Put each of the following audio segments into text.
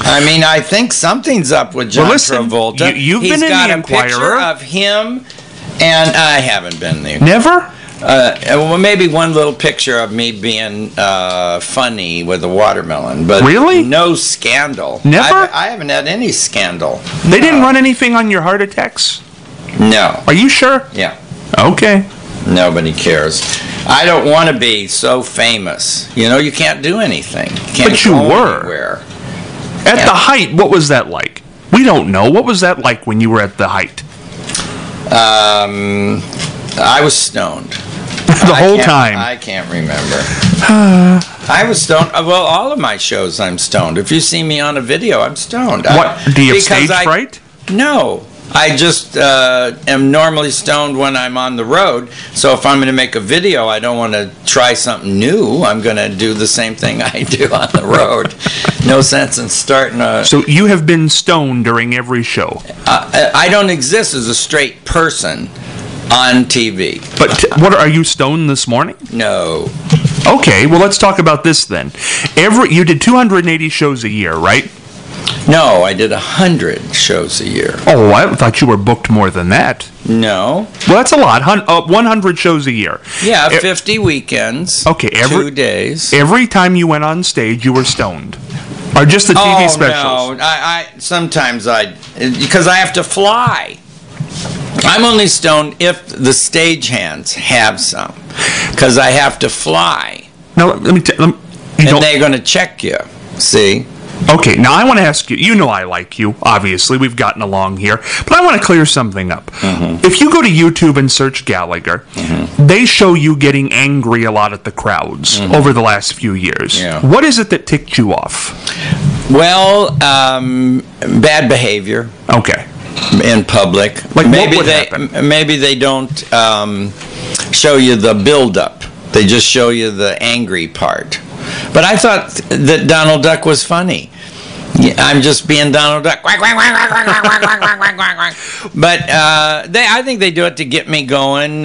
I mean, I think something's up with John Travolta. You've He's been in got the a picture Enquirer of him, and I haven't been there. Never? Well, maybe one little picture of me being funny with a watermelon, but really, no scandal. Never. I haven't had any scandal. They didn't run anything on your heart attacks? No. Are you sure? Yeah. Okay. Nobody cares. I don't want to be so famous. You know, you can't do anything. But you were. Anywhere. At the height, what was that like? We don't know. What was that like when you were at the height? I was stoned. The whole time. I can't remember. I was stoned. Well, all of my shows I'm stoned. If you see me on a video, I'm stoned. What? Do you have stage fright? No. I just am normally stoned when I'm on the road. So if I'm going to make a video, I don't want to try something new. I'm going to do the same thing I do on the road. No sense in starting a... So you have been stoned during every show? I don't exist as a straight person on TV. But what, are you stoned this morning? No. Okay, well, let's talk about this then. You did 280 shows a year, right? No, I did 100 shows a year. Oh, I thought you were booked more than that. No. Well, that's a lot. 100 shows a year. Yeah, 50 weekends. Okay, 2 days. Every time you went on stage, you were stoned. Or just the TV specials? No, sometimes because I have to fly. I'm only stoned if the stagehands have some, because I have to fly. Now, let me and they're going to check you, see? Okay, now I want to ask you, you know I like you, obviously, we've gotten along here, but I want to clear something up. Mm-hmm. If you go to YouTube and search Gallagher, they show you getting angry a lot at the crowds over the last few years. Yeah. What is it that ticked you off? Well, bad behavior. Okay. In public. Like maybe they don't show you the build-up. They just show you the angry part. But I thought that Donald Duck was funny. I'm just being Donald Duck. But I think they do it to get me going.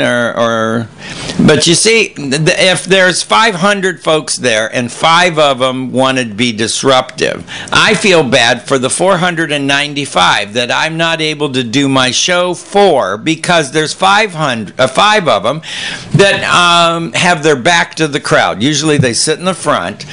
But you see, if there's 500 folks there and 5 of them wanted to be disruptive, I feel bad for the 495 that I'm not able to do my show for, because there's 5 of them that have their back to the crowd. Usually they sit in the front,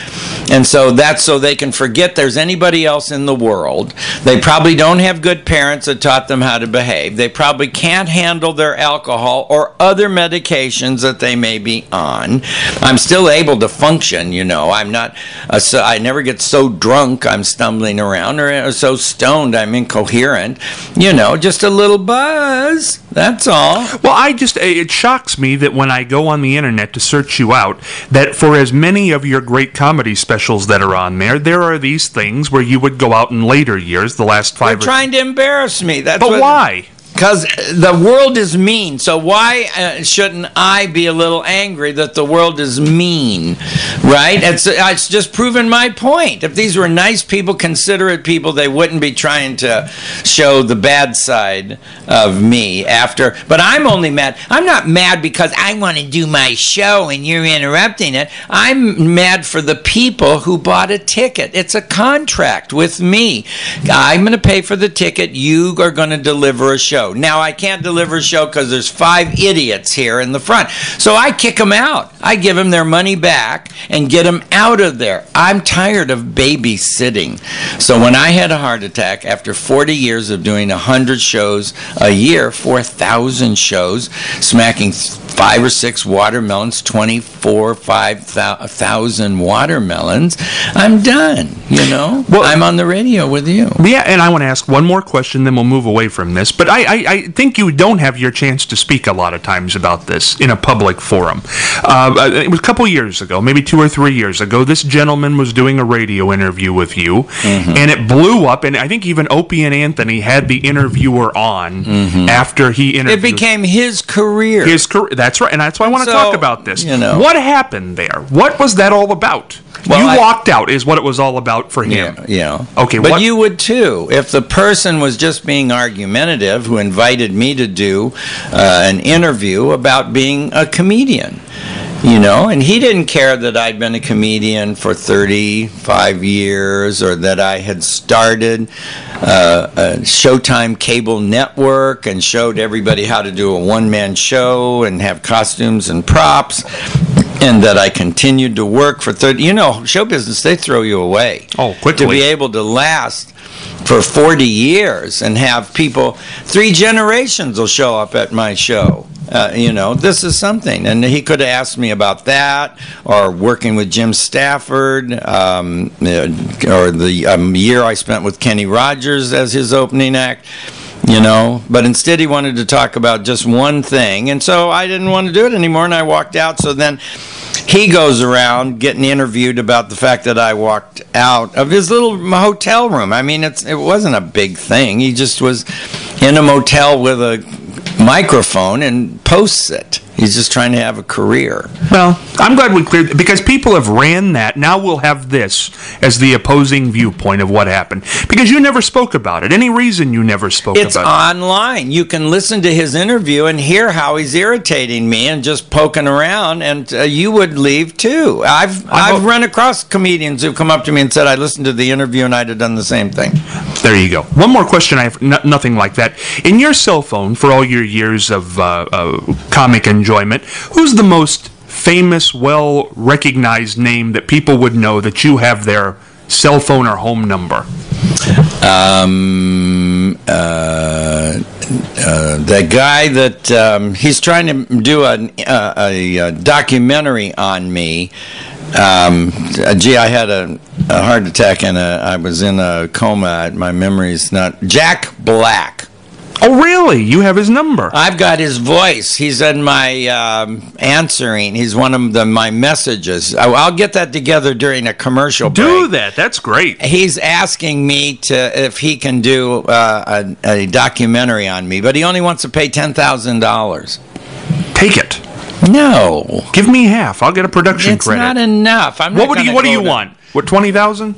and so that's so they can forget there's anybody else in the world. They probably don't have good parents that taught them how to behave. They probably can't handle their alcohol or other medications that they may be on. I'm still able to function, you know. I'm not, I never get so drunk I'm stumbling around, or so stoned I'm incoherent. You know, just a little buzz. That's all. Well, it shocks me that when I go on the internet to search you out, that for as many of your great comedy specials that are on there are these things where you would go out in later years, the last 5 They're trying to embarrass me. But why? Because the world is mean. So why shouldn't I be a little angry that the world is mean, right? It's just proven my point. If these were nice people, considerate people, they wouldn't be trying to show the bad side of me after. But I'm only mad. I'm not mad because I want to do my show and you're interrupting it. I'm mad for the people who bought a ticket. It's a contract with me. I'm going to pay for the ticket. You are going to deliver a show. Now, I can't deliver a show because there's 5 idiots here in the front. So I kick them out. I give them their money back and get them out of there. I'm tired of babysitting. So when I had a heart attack after 40 years of doing 100 shows a year, 4,000 shows, smacking 5 or 6 watermelons, 5,000 watermelons, I'm done, you know? Well, I'm on the radio with you. Yeah, and I want to ask one more question, then we'll move away from this. But I think you don't have your chance to speak a lot of times about this in a public forum. It was a couple years ago, maybe 2 or 3 years ago, this gentleman was doing a radio interview with you, and it blew up, and I think even Opie and Anthony had the interviewer on after he interviewed. It became his career. His career. That's right, and that's why I want to talk about this. You know. What happened there? What was that all about? Well, you walked out is what it was all about for him. Yeah. Okay, but you would too. If the person was just being argumentative who invited me to do an interview about being a comedian. And he didn't care that I'd been a comedian for 35 years or that I had started a Showtime cable network and showed everybody how to do a one-man show and have costumes and props, and that I continued to work for 30. Show business, they throw you away. Oh, quickly. To be able to last for 40 years and have people, 3 generations will show up at my show. This is something. And he could have asked me about that, or working with Jim Stafford, or the year I spent with Kenny Rogers as his opening act. But instead he wanted to talk about just one thing, and so I didn't want to do it anymore, and I walked out. So then he goes around getting interviewed about the fact that I walked out of his little hotel room. I mean, it wasn't a big thing. He just was in a motel with a microphone and posts it. He's just trying to have a career. Well, I'm glad we cleared, because people have ran that. Now we'll have this as the opposing viewpoint of what happened. Because you never spoke about it. Any reason you never spoke about it? It's online. You can listen to his interview and hear how he's irritating me and just poking around, and you would leave too. I've run across comedians who've come up to me and said, I listened to the interview and I'd have done the same thing. There you go. One more question. I have nothing like that. In your cell phone, for all your years of comic enjoyment, who's the most famous, well-recognized name that people would know that you have their cell phone or home number? The guy that he's trying to do a documentary on me. I had a heart attack and I was in a coma. My memory's not. Jack Black. Oh, really? You have his number? I've got his voice. He's in my answering. He's one of my messages. I'll get that together during a commercial break. Do that. That's great. He's asking me if he can do a documentary on me, but he only wants to pay $10,000. Take it. No. Give me half. I'll get a production credit. It's not enough. What do you want? What, 20,000?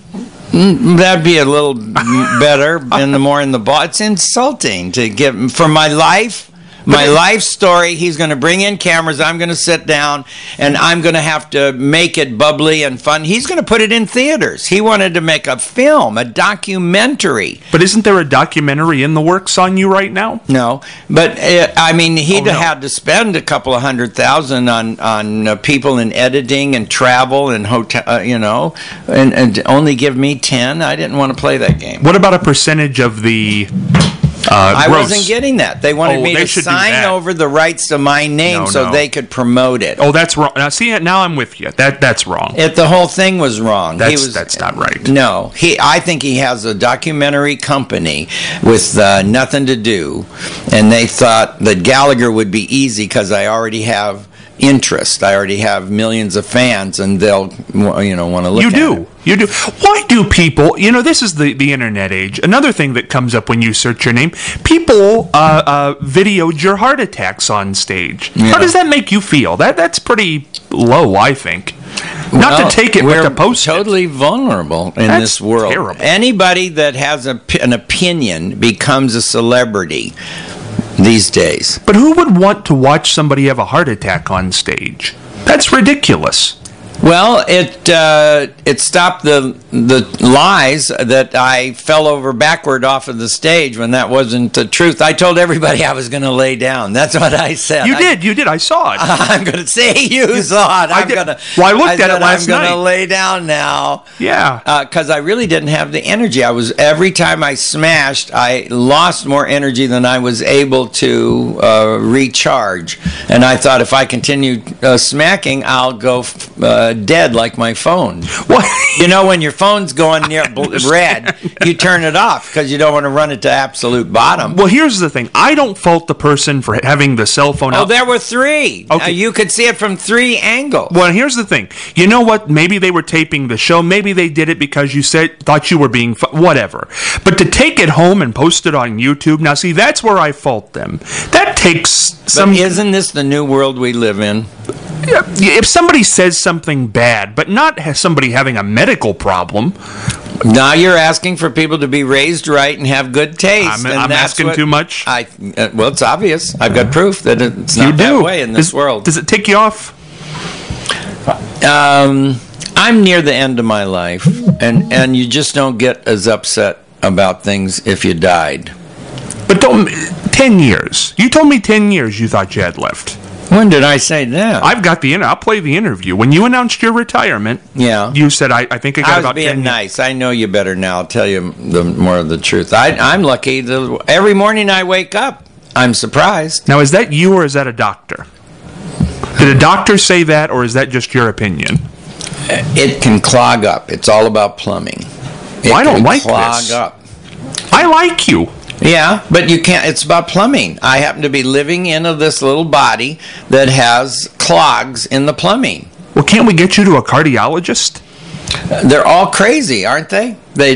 That'd be a little better, and the more in the ball. It's insulting to give for my life. My life story, he's going to bring in cameras, I'm going to sit down, and I'm going to have to make it bubbly and fun. He's going to put it in theaters. He wanted to make a film, a documentary. But isn't there a documentary in the works on you right now? No, but he'd had to spend a couple of $100,000 on people in editing and travel and hotel, and only give me 10. I didn't want to play that game. What about a percentage of the... I wasn't getting that. They wanted me to sign over the rights to my name so they could promote it. Oh, that's wrong. Now, see, now I'm with you. That's wrong. The whole thing was wrong. That's not right. No, I think he has a documentary company with nothing to do, and they thought that Gallagher would be easy because I already have interest. I already have millions of fans, and they'll want to look at it. You do. Why do people, this is the internet age. Another thing that comes up when you search your name, people videoed your heart attacks on stage. Yeah. How does that make you feel? That's pretty low, I think. Not to take it, but to post it. We're totally vulnerable in this world. Terrible. Anybody that has an opinion becomes a celebrity these days. But who would want to watch somebody have a heart attack on stage? That's ridiculous. Well, it stopped the lies that I fell over backward off of the stage when that wasn't the truth. I told everybody I was going to lay down. That's what I said. You did. I saw it. I'm going to say you saw it. I looked at it last night. I'm going to lay down now. Yeah. Because I really didn't have the energy. Every time I smashed, I lost more energy than I was able to recharge. And I thought if I continue smacking, I'll go dead like my phone. What? When your phone's going near red, you turn it off because you don't want to run it to absolute bottom. Well, here's the thing. I don't fault the person for having the cell phone out. Oh, there were 3. Okay. You could see it from 3 angles. Well, here's the thing. You know what? Maybe they were taping the show. Maybe they did it because you thought you were being whatever. But to take it home and post it on YouTube, now see, that's where I fault them. That takes some... But isn't this the new world we live in? If somebody says something bad, but not somebody having a medical problem. Now you're asking for people to be raised right and have good taste. I'm asking too much. Well, it's obvious. I've got proof that it's not that way in this world. Does it tick you off? I'm near the end of my life, and you just don't get as upset about things if you died. But 10 years. You told me 10 years you thought you had left. When did I say that? I've got I'll play the interview. When you announced your retirement, you said, I think I got about 10 years. I was being nice. I know you better now. I'll tell you more of the truth. I'm lucky. Every morning I wake up, I'm surprised. Now, is that you or is that a doctor? Did a doctor say that, or is that just your opinion? It can clog up. It's all about plumbing. I don't like clog this. Up. I like you. Yeah, but you can't. It's about plumbing. I happen to be living in this little body that has clogs in the plumbing. Well, can't we get you to a cardiologist? They're all crazy, aren't they? They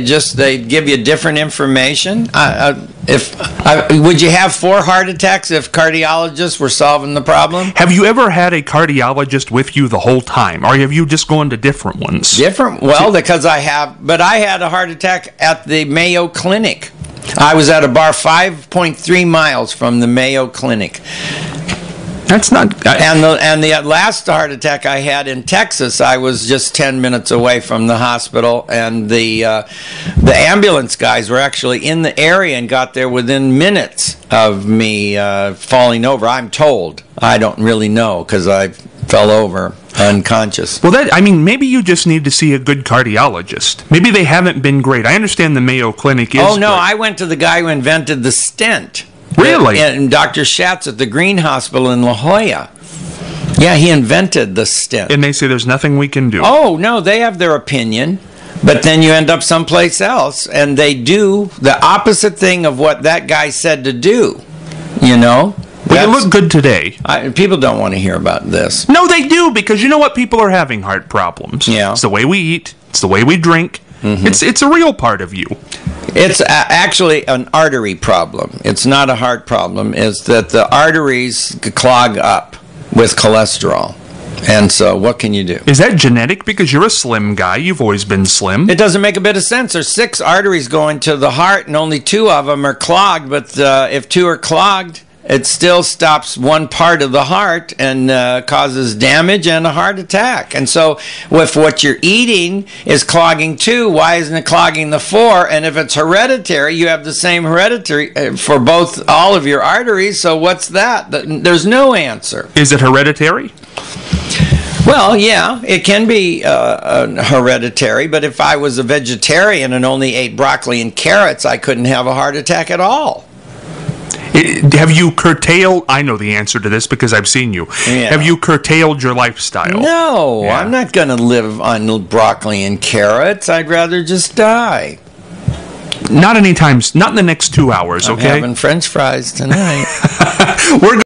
give you different information. Would you have 4 heart attacks if cardiologists were solving the problem? Have you ever had a cardiologist with you the whole time, or have you just gone to different ones? Different? Well, because I had a heart attack at the Mayo Clinic. I was at a bar 5.3 miles from the Mayo Clinic. That's not... And the last heart attack I had in Texas, I was just 10 minutes away from the hospital, and the ambulance guys were actually in the area and got there within minutes of me falling over. I'm told. I don't really know because I fell over unconscious. Well, maybe you just need to see a good cardiologist. Maybe they haven't been great. I understand the Mayo Clinic is Oh, no, great. I went to the guy who invented the stent. Really? And Dr. Schatz at the Green Hospital in La Jolla. Yeah, he invented the stent. And they say there's nothing we can do. Oh, no, they have their opinion. But then you end up someplace else, and they do the opposite thing of what that guy said to do. You know? Well, you look good today. People don't want to hear about this. No, they do, because you know what? People are having heart problems. Yeah. It's the way we eat. It's the way we drink. Mm-hmm. It's a real part of you. It's actually an artery problem. It's not a heart problem. It's that the arteries clog up with cholesterol. And so what can you do? Is that genetic? Because you're a slim guy. You've always been slim. It doesn't make a bit of sense. There's 6 arteries going to the heart, and only 2 of them are clogged. But if 2 are clogged, it still stops one part of the heart and causes damage and a heart attack. And so if what you're eating is clogging 2, why isn't it clogging the 4? And if it's hereditary, you have the same hereditary for all of your arteries. So what's that? There's no answer. Is it hereditary? Well, yeah, it can be hereditary, but if I was a vegetarian and only ate broccoli and carrots, I couldn't have a heart attack at all. Have you curtailed... I know the answer to this because I've seen you. Yeah. Have you curtailed your lifestyle? No, yeah. I'm not going to live on broccoli and carrots. I'd rather just die. Not in the next 2 hours, okay? I'm having French fries tonight. We're